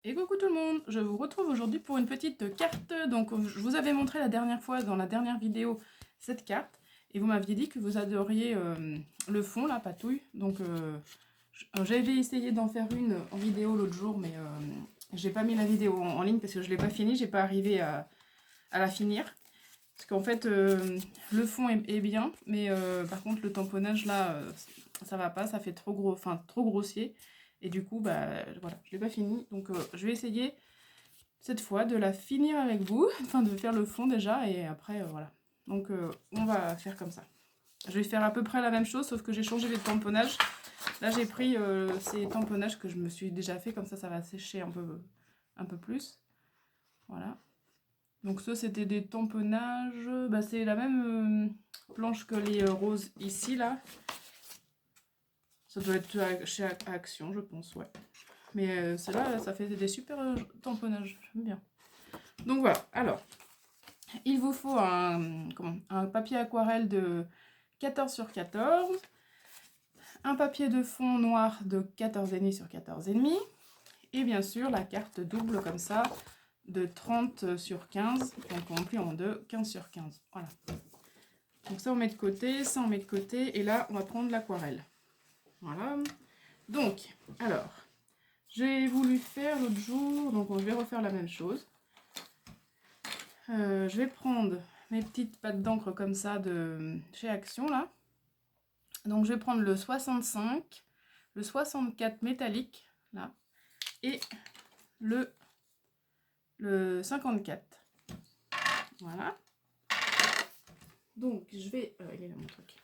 Et coucou tout le monde, je vous retrouve aujourd'hui pour une petite carte. Donc je vous avais montré la dernière fois dans la dernière vidéo cette carte et vous m'aviez dit que vous adoriez le fond, la patouille. Donc j'avais essayé d'en faire une en vidéo l'autre jour, mais j'ai pas mis la vidéo en ligne parce que je l'ai pas finie, j'ai pas arrivé à la finir. Parce qu'en fait le fond est bien, mais par contre le tamponnage là ça va pas, ça fait trop gros, enfin trop grossier. Et du coup, bah voilà, je l'ai pas fini. Donc je vais essayer cette fois de la finir avec vous, enfin de faire le fond déjà, et après voilà. Donc on va faire comme ça. Je vais faire à peu près la même chose, sauf que j'ai changé les tamponnages. Là j'ai pris ces tamponnages que je me suis déjà fait, comme ça va sécher un peu plus. Voilà. Donc ça c'était des tamponnages, bah, c'est la même planche que les roses ici là. Ça doit être chez Action je pense, ouais. Mais celle-là, ça fait des super tamponnages, j'aime bien. Donc voilà, alors, il vous faut un papier aquarelle de 14 sur 14, un papier de fond noir de 14,5 sur 14,5, et bien sûr la carte double comme ça, de 30 sur 15, donc on plie en deux, 15 sur 15, voilà. Donc ça on met de côté, ça on met de côté, et là on va prendre l'aquarelle. Voilà. Donc, alors, j'ai voulu faire l'autre jour, donc je vais refaire la même chose. Je vais prendre mes petites pattes d'encre comme ça de chez Action là. Donc je vais prendre le 65, le 64 métallique là, et le 54. Voilà. Donc je vais... il est là mon truc.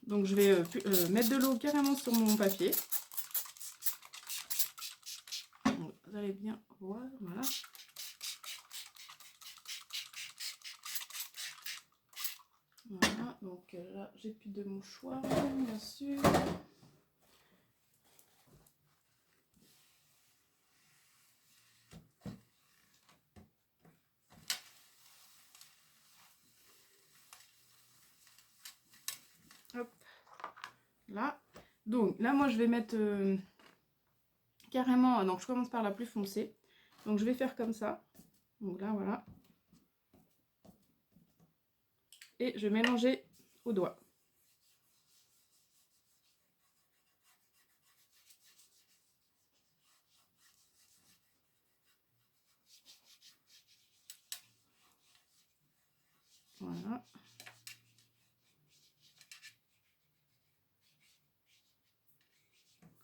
Donc je vais mettre de l'eau carrément sur mon papier. Donc, vous allez bien voir, voilà. Voilà, donc là j'ai plus de mouchoir, bien sûr. Hop, là. Donc là moi je vais mettre carrément, donc je commence par la plus foncée. Donc je vais faire comme ça. Donc là voilà. Et je vais mélanger au doigt. Voilà.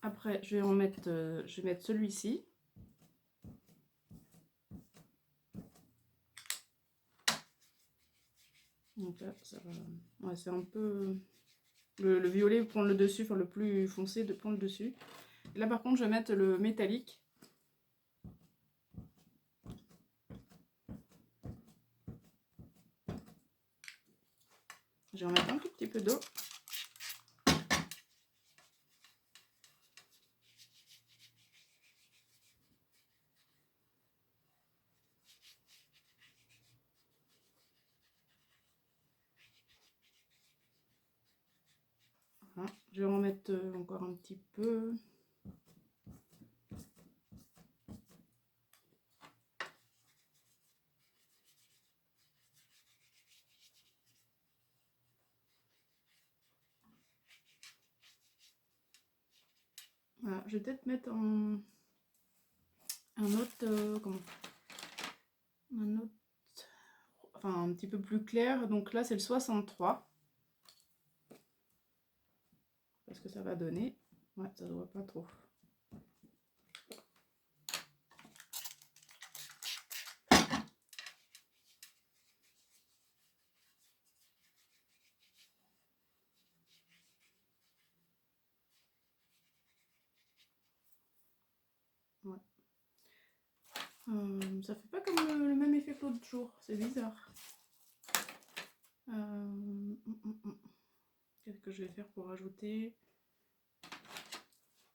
Après, je vais en mettre, je vais mettre celui-ci. Donc là, ça va. Ouais, c'est un peu le violet prendre le dessus, enfin le plus foncé de prendre le dessus. Et là, par contre, je vais mettre le métallique. Je vais en mettre un tout petit peu d'eau. Voilà. Je vais en mettre encore un petit peu. Voilà, je vais peut-être mettre un autre, un autre, enfin un petit peu plus clair. Donc là, c'est le 63. Parce que ça va donner. Ouais, ça ne doit pas trop. Ouais. Ça fait pas comme le même effet que l'autre jour, c'est bizarre. Qu'est-ce que je vais faire pour rajouter?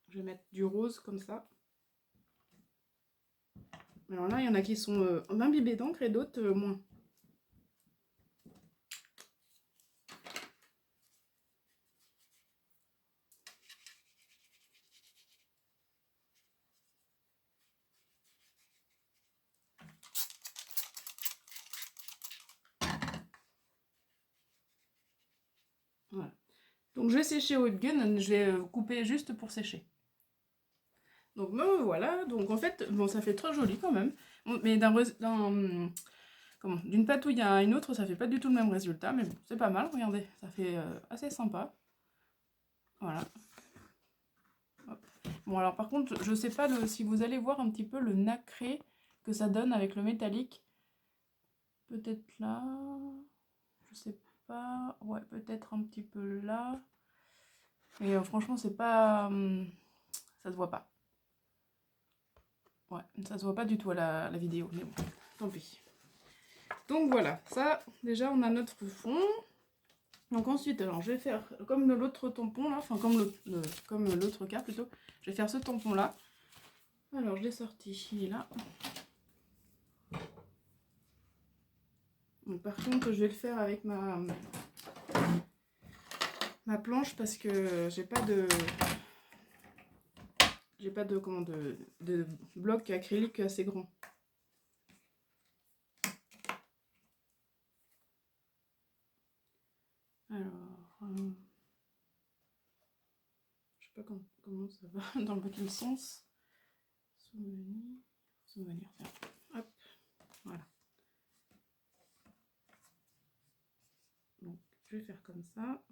Je vais mettre du rose comme ça. Alors là, il y en a qui sont imbibés d'encre et d'autres moins. Donc je vais sécher au gun, je vais couper juste pour sécher. Donc me voilà, donc en fait, bon ça fait très joli quand même, mais d'une patouille à une autre, ça fait pas du tout le même résultat, mais bon, c'est pas mal, regardez, ça fait assez sympa. Voilà. Hop. Bon alors par contre, je sais pas si vous allez voir un petit peu le nacré que ça donne avec le métallique. Peut-être là, je sais pas, ouais peut-être un petit peu là. Mais franchement c'est pas, ça se voit pas. Ouais, ça se voit pas du tout à la vidéo, mais bon, tant pis. Donc voilà, ça, déjà on a notre fond. Donc ensuite, alors je vais faire comme l'autre tampon là, enfin comme l'autre cas plutôt. Je vais faire ce tampon là. Alors je l'ai sorti, il est là. Donc, par contre, je vais le faire avec ma planche parce que j'ai pas de bloc acrylique assez grand. Alors, je sais pas comment ça va dans le bon sens. Souvenir, tiens. Hop, voilà. Donc, je vais faire comme ça.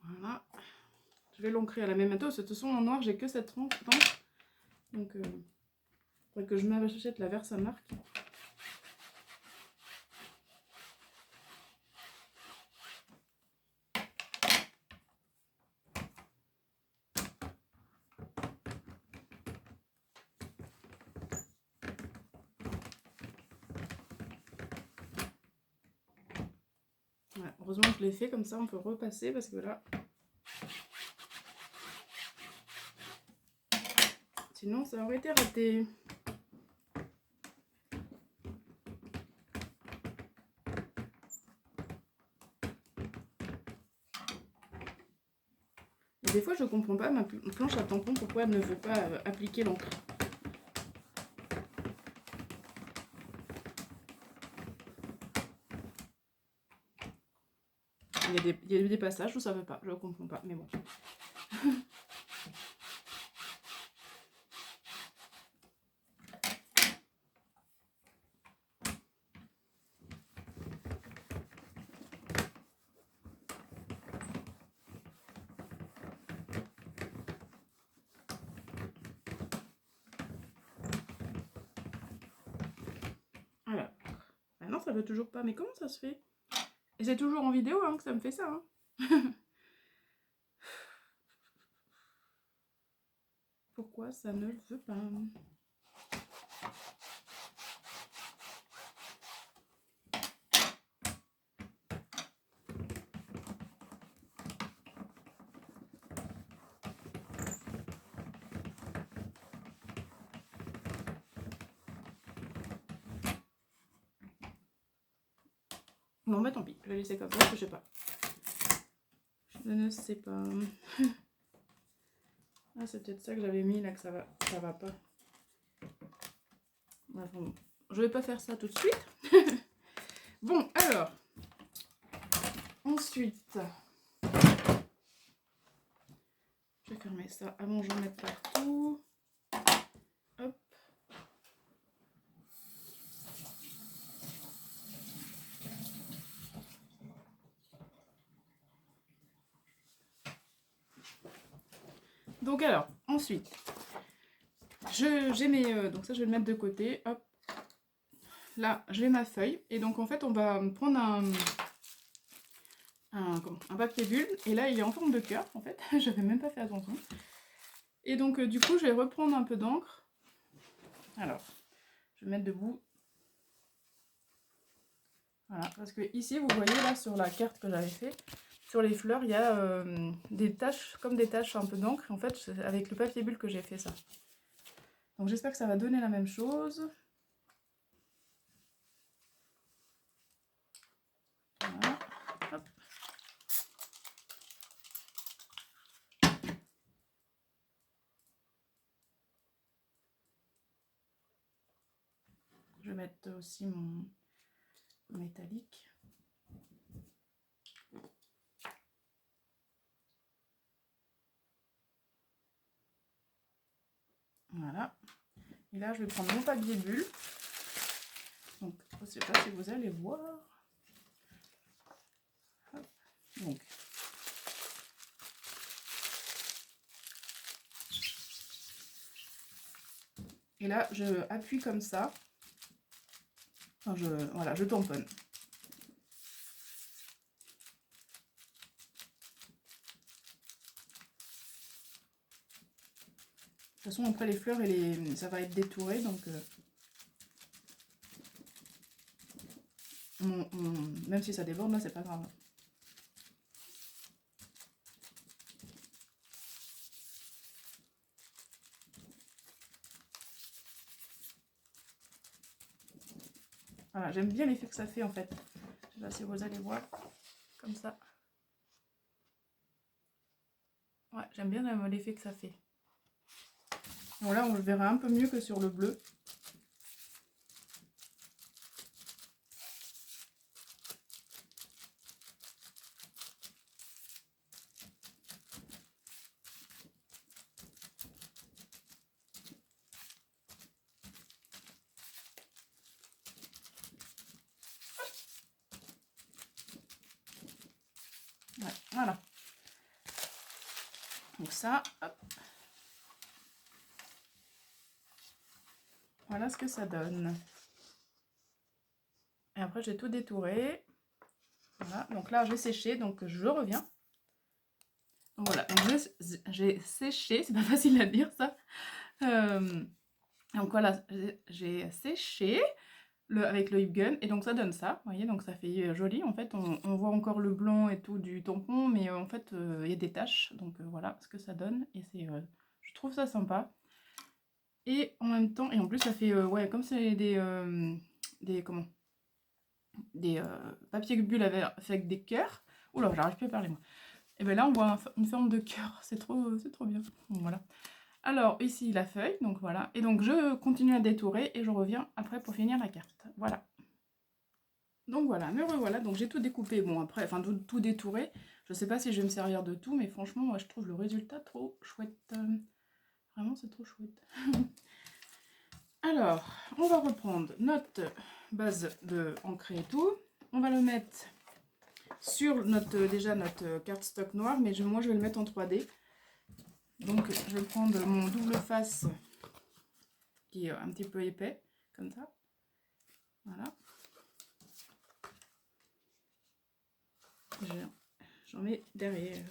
Voilà. Je vais l'ancrer à la même méthode. De toute façon, en noir, j'ai que cette encre. Donc, il faudrait que je m'achète la Versamark. Voilà. Heureusement que je l'ai fait, comme ça on peut repasser parce que là... Sinon, ça aurait été raté. Et des fois, je comprends pas ma planche à tampon, pourquoi elle ne veut pas appliquer l'encre. Il y a des passages où ça veut pas, je comprends pas, mais bon. Voilà. Ah non, ça veut toujours pas, mais comment ça se fait? Et c'est toujours en vidéo hein, que ça me fait ça. Hein. Pourquoi ça ne veut pas? Bon bah tant pis, je vais laisser comme ça, parce que je sais pas. Je ne sais pas. Ah c'est peut-être ça que j'avais mis là que ça va pas. Bon, je vais pas faire ça tout de suite. Bon alors. Ensuite. Je vais fermer ça avant que j'en mette partout. Hop. Donc alors, ensuite, j'ai mes... donc ça, je vais le mettre de côté. Hop. Là, j'ai ma feuille. Et donc, en fait, on va prendre un papier bulle. Et là, il est en forme de cœur, en fait. J'avais même pas fait attention. Et donc, du coup, je vais reprendre un peu d'encre. Alors, je vais mettre debout. Voilà, parce que ici, vous voyez, là, sur la carte que j'avais fait, sur les fleurs, il y a des taches, comme des taches un peu d'encre. En fait, c'est avec le papier bulle que j'ai fait ça. Donc, j'espère que ça va donner la même chose. Voilà. Hop. mettre aussi mon métallique. Voilà. Et là, je vais prendre mon papier bulle. Donc, je ne sais pas si vous allez voir. Hop. Donc, et là, je appuie comme ça. Enfin, voilà, je tamponne. De toute façon, après les fleurs, ça va être détouré, donc même si ça déborde, là, c'est pas grave. Voilà, j'aime bien l'effet que ça fait en fait. Je sais pas si vous allez voir, comme ça. Ouais, j'aime bien l'effet que ça fait. Bon là, on le verra un peu mieux que sur le bleu. Ouais, voilà. Donc ça, hop. Voilà ce que ça donne. Et après, j'ai tout détouré. Voilà, donc là, j'ai séché, donc je reviens. Donc voilà, j'ai séché, c'est pas facile à dire ça. Donc voilà, j'ai séché avec le Hip Gun, et donc ça donne ça, vous voyez, donc ça fait joli. En fait, on voit encore le blanc et tout du tampon, mais en fait, il y a des taches, donc voilà ce que ça donne, et je trouve ça sympa. Et en même temps, et en plus ça fait, ouais, comme c'est des papiers bulles avec des cœurs. Oula, j'arrive plus à parler moi. Et bien là, on voit une forme de cœur, c'est trop bien. Donc, voilà. Alors, ici, la feuille, donc voilà. Et donc, je continue à détourer et je reviens après pour finir la carte. Voilà. Donc voilà, me revoilà. Donc j'ai tout découpé, bon après, enfin tout détouré. Je sais pas si je vais me servir de tout, mais franchement, moi je trouve le résultat trop chouette. Vraiment, c'est trop chouette. Alors, on va reprendre notre base de ancré et tout. On va le mettre sur notre cardstock noir, mais moi je vais le mettre en 3D. Donc je vais prendre mon double face qui est un petit peu épais, comme ça. Voilà. J'en mets derrière.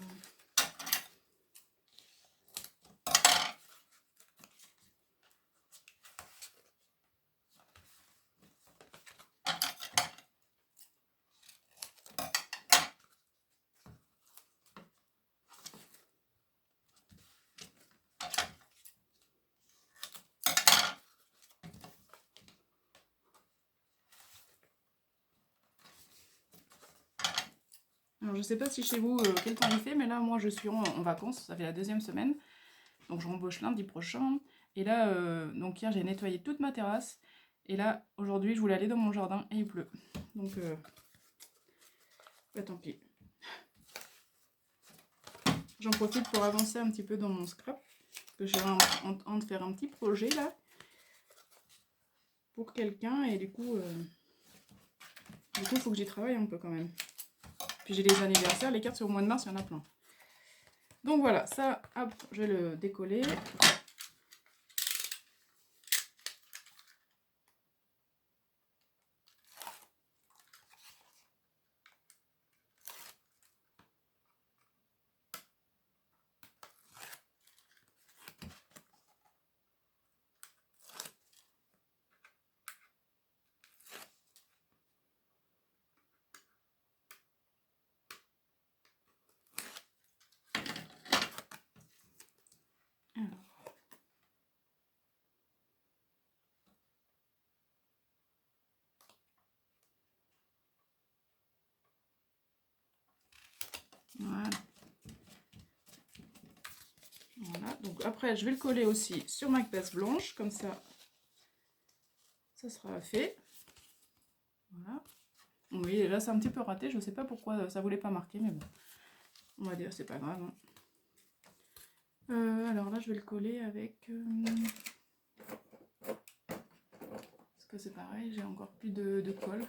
Alors, je ne sais pas si chez vous, quel temps il fait, mais là, moi, je suis en vacances, ça fait la 2e semaine. Donc, je rembauche lundi prochain. Et là, donc hier, j'ai nettoyé toute ma terrasse. Et là, aujourd'hui, je voulais aller dans mon jardin et il pleut. Donc, bah, tant pis. J'en profite pour avancer un petit peu dans mon scrap. Parce que j'ai en de faire un petit projet, là. Pour quelqu'un. Et du coup, il faut que j'y travaille un peu quand même. Puis j'ai les anniversaires, les cartes sur le mois de mars, il y en a plein. Donc voilà, ça, hop, je vais le décoller. Voilà. Voilà. Donc après, je vais le coller aussi sur ma base blanche, comme ça, ça sera fait. Oui, là c'est un petit peu raté, je sais pas pourquoi ça voulait pas marquer, mais bon, on va dire c'est pas grave. Hein. Alors là je vais le coller avec... parce que c'est pareil, j'ai encore plus de colle.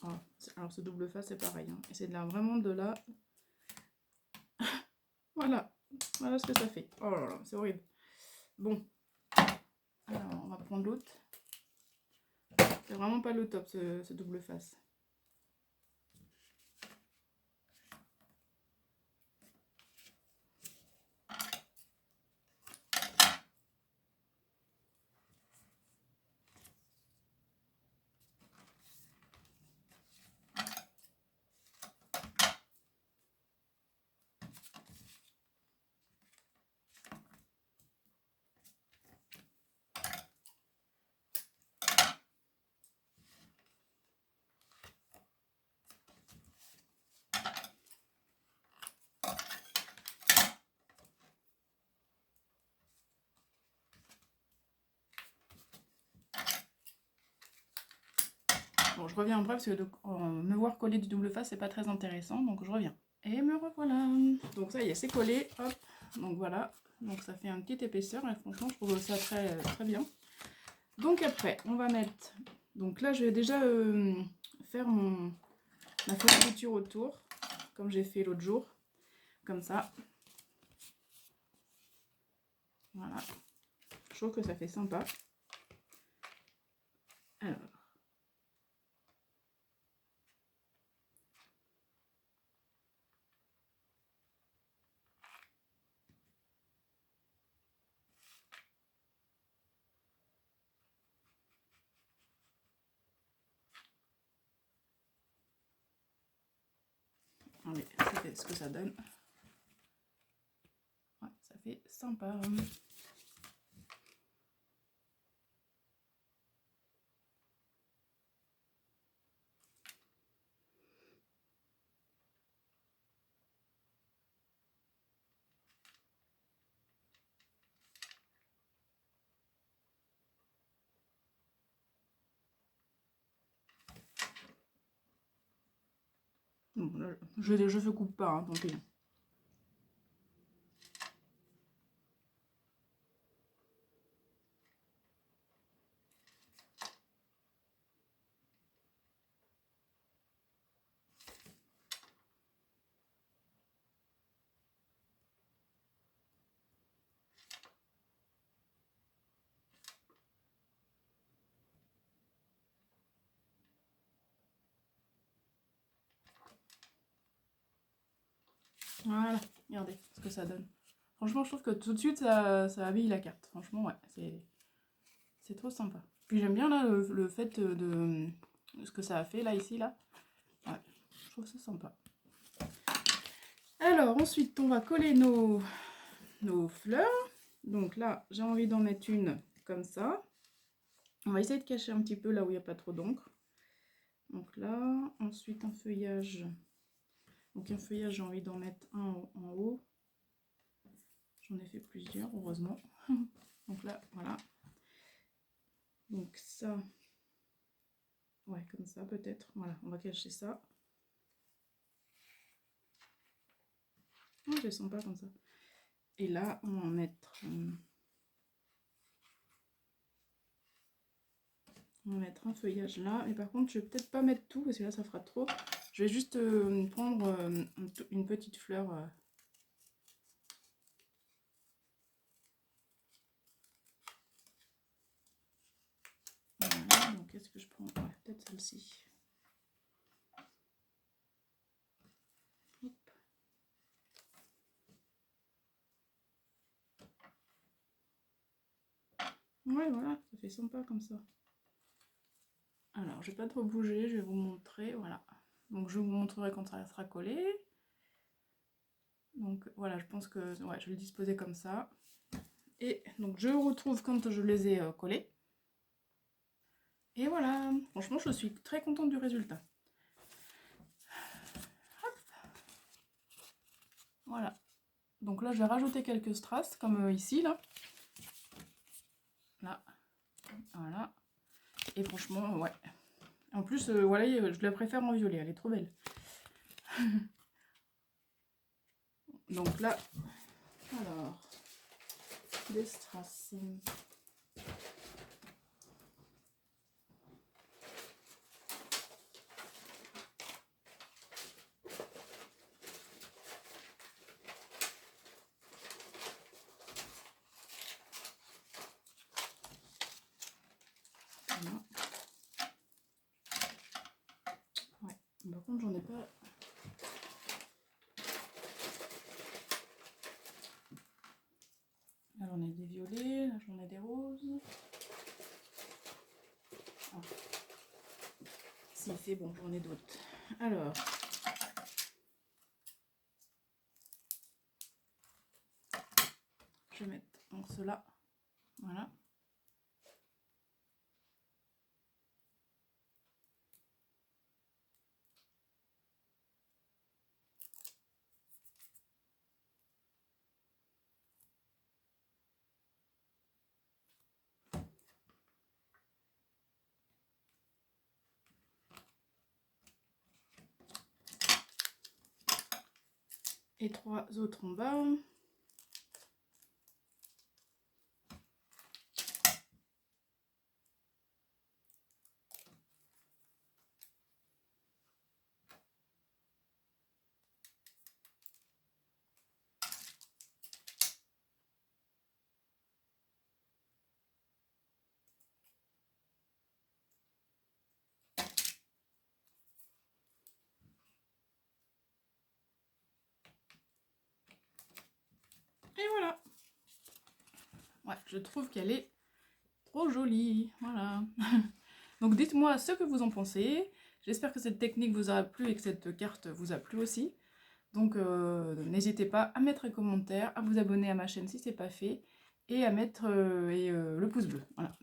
Oh, alors ce double face c'est pareil, hein. Et c'est vraiment de là... voilà, voilà ce que ça fait. Oh là là, c'est horrible. Bon, alors on va prendre l'autre. C'est vraiment pas le top ce double face. Bon, je reviens après parce que me voir coller du double face, c'est pas très intéressant, donc je reviens. Et me revoilà. Donc ça y est, c'est collé, hop. Donc voilà, donc ça fait une petite épaisseur, et franchement, je trouve ça très, très bien. Donc après, on va mettre... Donc là, je vais déjà faire ma fausse couture autour, comme j'ai fait l'autre jour, comme ça. Voilà. Je trouve que ça fait sympa. Alors... allez, c'est ce que ça donne. Ouais, ça fait sympa. Bon, là, je coupe pas, hein, tant pis. Voilà, regardez ce que ça donne. Franchement, je trouve que tout de suite, ça habille la carte. Franchement, ouais, c'est trop sympa. Puis j'aime bien là le fait de ce que ça a fait là, ici, là. Ouais, je trouve ça sympa. Alors, ensuite, on va coller nos fleurs. Donc là, j'ai envie d'en mettre une comme ça. On va essayer de cacher un petit peu là où il n'y a pas trop d'encre. Donc là, ensuite un feuillage. Donc un feuillage, j'ai envie d'en mettre un en haut. J'en ai fait plusieurs, heureusement. Donc là, voilà. Donc ça, ouais, comme ça peut-être. Voilà, on va cacher ça. Oh, je les sens pas comme ça. Et là, on va en mettre... on va mettre un feuillage là. Mais par contre, je vais peut-être pas mettre tout parce que là, ça fera trop. Je vais juste prendre une petite fleur... voilà, donc qu'est-ce que je prends? Ouais, peut-être celle-ci. Ouais, voilà, ça fait sympa comme ça. Alors, je vais pas trop bouger, je vais vous montrer, voilà. Donc, je vous montrerai quand ça sera collé. Donc, voilà, je pense que ouais, je vais le disposer comme ça. Et donc, je vous retrouve quand je les ai collés. Et voilà, franchement, je suis très contente du résultat. Voilà. Donc là, je vais rajouter quelques strass, comme ici, là. Là. Voilà. Et franchement, ouais. En plus, voilà, je la préfère en violet, elle est trop belle. Donc là, alors, des strass. Voilà. Ouais, par contre, j'en ai pas. Là, j'en ai des violets, là, j'en ai des roses. Ah. Si, c'est bon, j'en ai d'autres. Alors, je vais mettre donc cela. Voilà. Et 3 autres en bas. Et voilà. Ouais, je trouve qu'elle est trop jolie. Voilà. Donc dites-moi ce que vous en pensez. J'espère que cette technique vous aura plu et que cette carte vous a plu aussi. Donc n'hésitez pas à mettre un commentaire, à vous abonner à ma chaîne si ce n'est pas fait, et à mettre le pouce bleu. Voilà.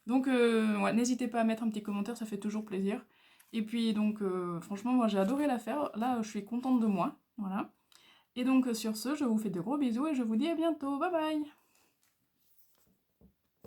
Donc ouais, n'hésitez pas à mettre un petit commentaire, ça fait toujours plaisir. Et puis donc franchement moi j'ai adoré la faire, là je suis contente de moi. Voilà. Et donc sur ce, je vous fais de gros bisous et je vous dis à bientôt. Bye bye.